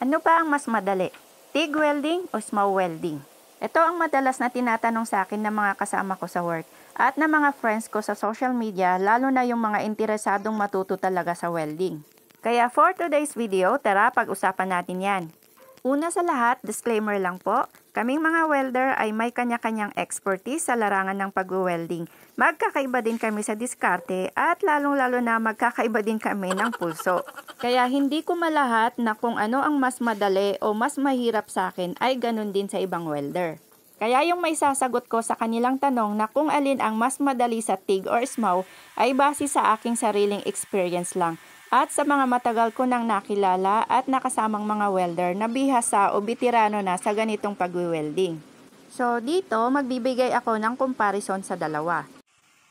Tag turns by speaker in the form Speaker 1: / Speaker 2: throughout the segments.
Speaker 1: Ano ba ang mas madali? TIG welding o SMAW welding? Ito ang madalas na tinatanong sa akin ng mga kasama ko sa work at ng mga friends ko sa social media, lalo na yung mga interesadong matuto talaga sa welding. Kaya for today's video, tara pag-usapan natin yan. Una sa lahat, disclaimer lang po, kaming mga welder ay may kanya-kanyang expertise sa larangan ng pag-welding. Magkakaiba din kami sa diskarte at lalong-lalo na magkakaiba din kami ng pulso. Kaya hindi ko malahat na kung ano ang mas madali o mas mahirap sa akin ay ganun din sa ibang welder. Kaya yung may sasagot ko sa kanilang tanong na kung alin ang mas madali sa TIG or SMAW ay base sa aking sariling experience lang at sa mga matagal ko nang nakilala at nakasamang mga welder na bihasa o bitirano na sa ganitong pagwi-welding. So dito magbibigay ako ng comparison sa dalawa.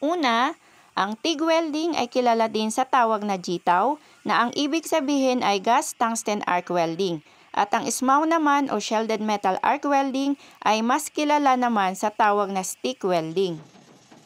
Speaker 1: Una, ang TIG welding ay kilala din sa tawag na GTAW na ang ibig sabihin ay gas tungsten arc welding. At ang SMAW naman o shielded metal arc welding ay mas kilala naman sa tawag na stick welding.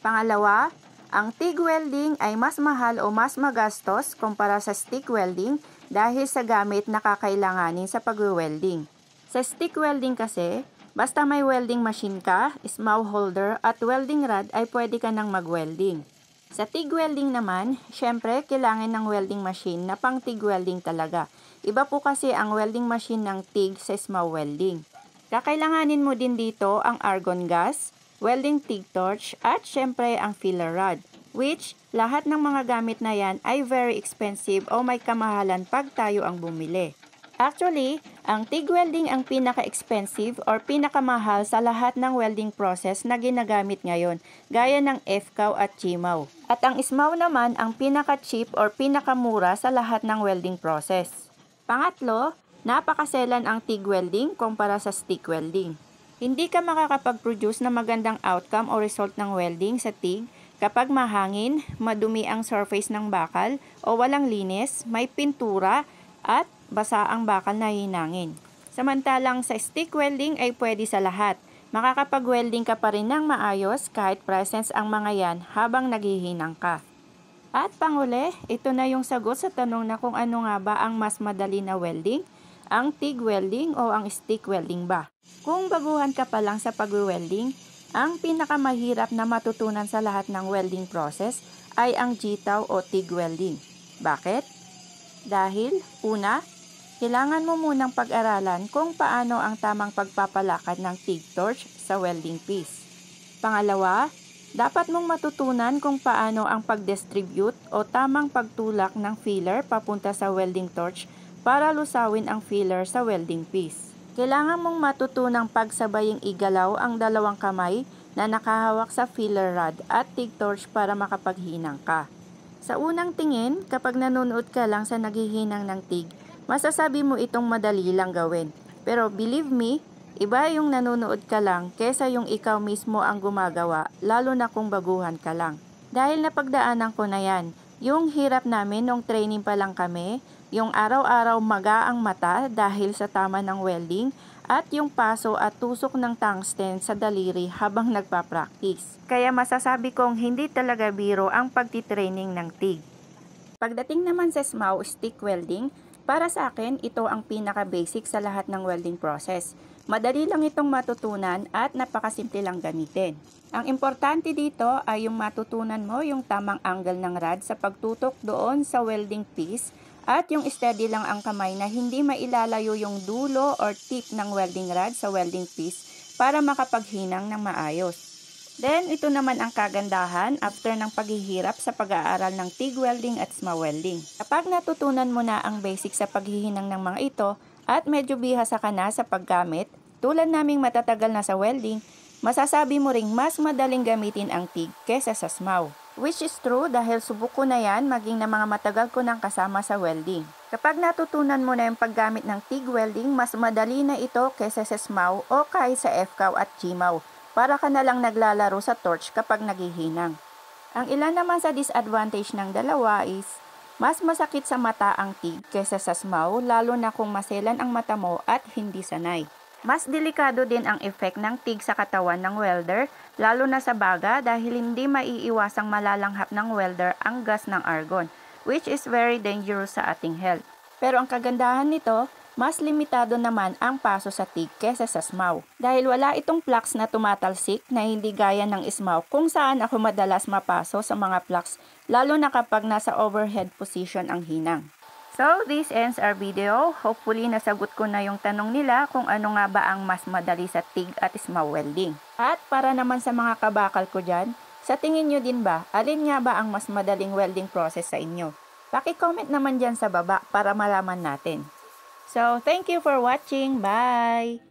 Speaker 1: Pangalawa, ang TIG welding ay mas mahal o mas magastos kumpara sa stick welding dahil sa gamit na kakailanganin sa pag-welding. Sa stick welding kasi, basta may welding machine ka, SMAW holder at welding rod ay pwede ka nang mag-welding. Sa TIG welding naman, syempre kailangan ng welding machine na pang TIG welding talaga. Iba po kasi ang welding machine ng TIG sa SMAW welding. Kakailanganin mo din dito ang argon gas, welding TIG torch at syempre ang filler rod, which lahat ng mga gamit na yan ay very expensive o may kamahalan pag tayo ang bumili. Actually, ang TIG welding ang pinaka-expensive or pinakamahal sa lahat ng welding process na ginagamit ngayon, gaya ng FCAW at GMAW. At ang SMAW naman ang pinaka-cheap or pinakamura sa lahat ng welding process. Pangatlo, napakaselan ang TIG welding kumpara sa stick welding. Hindi ka makakapag-produce na magandang outcome o result ng welding sa TIG kapag mahangin, madumi ang surface ng bakal o walang linis, may pintura at basa ang bakal na hinangin. Samantalang sa stick welding ay pwede sa lahat. Makakapag-welding ka pa rin ng maayos kahit presence ang mga yan habang naghihinang ka. At panghuli, ito na yung sagot sa tanong na kung ano nga ba ang mas madali na welding, ang TIG welding o ang stick welding ba? Kung baguhan ka pa lang sa pag-welding, ang pinakamahirap na matutunan sa lahat ng welding process ay ang GTAW o TIG welding. Bakit? Dahil, una, kailangan mo munang pag-aralan kung paano ang tamang pagpapalakad ng TIG torch sa welding piece. Pangalawa, dapat mong matutunan kung paano ang pag-distribute o tamang pagtulak ng filler papunta sa welding torch para lusawin ang filler sa welding piece. Kailangan mong matutunang pagsabaying igalaw ang dalawang kamay na nakahawak sa filler rod at TIG torch para makapaghinang ka. Sa unang tingin, kapag nanonood ka lang sa naghihinang ng TIG, masasabi mo itong madali lang gawin. Pero believe me, iba yung nanonood ka lang kesa yung ikaw mismo ang gumagawa, lalo na kung baguhan ka lang. Dahil napagdaanan ko na yan, yung hirap namin nung training pa lang kami, yung araw-araw maga ang mata dahil sa tama ng welding, at yung paso at tusok ng tungsten sa daliri habang nagpa-practice. Kaya masasabi kong hindi talaga biro ang pagtitraining ng TIG. Pagdating naman sa SMAW stick welding, para sa akin ito ang pinaka-basic sa lahat ng welding process. Madali lang itong matutunan at napakasimple lang gamitin. Ang importante dito ay yung matutunan mo yung tamang angle ng rod sa pagtutok doon sa welding piece at yung steady lang ang kamay na hindi mailalayo yung dulo or tip ng welding rod sa welding piece para makapaghinang ng maayos. Then, ito naman ang kagandahan after ng paghihirap sa pag-aaral ng TIG welding at SMAW welding. Kapag natutunan mo na ang basic sa paghihinang ng mga ito at medyo bihasa ka na sa paggamit, tulad naming matatagal na sa welding, masasabi mo ring mas madaling gamitin ang TIG kesa sa SMAW. Which is true dahil subok ko na yan maging na mga matagal ko nang kasama sa welding. Kapag natutunan mo na yung paggamit ng TIG welding, mas madali na ito kesa sa SMAW o kahit sa FCAW at GMAW. Para ka na lang naglalaro sa torch kapag naghihinang. Ang ilan naman sa disadvantage ng dalawa is, mas masakit sa mata ang TIG kesa sa SMAW lalo na kung maselan ang mata mo at hindi sanay. Mas delikado din ang effect ng TIG sa katawan ng welder, lalo na sa baga dahil hindi maiiwasang malalanghap ng welder ang gas ng argon, which is very dangerous sa ating health. Pero ang kagandahan nito, mas limitado naman ang paso sa TIG kesa sa SMAW. Dahil wala itong flux na tumatalsik na hindi gaya ng SMAW kung saan ako madalas mapaso sa mga flux lalo na kapag nasa overhead position ang hinang. So, this ends our video. Hopefully, nasagot ko na yung tanong nila kung ano nga ba ang mas madali sa TIG at SMAW welding. At para naman sa mga kabakal ko dyan, sa tingin nyo din ba, alin nga ba ang mas madaling welding process sa inyo? Paki-comment naman dyan sa baba para malaman natin. So, thank you for watching. Bye!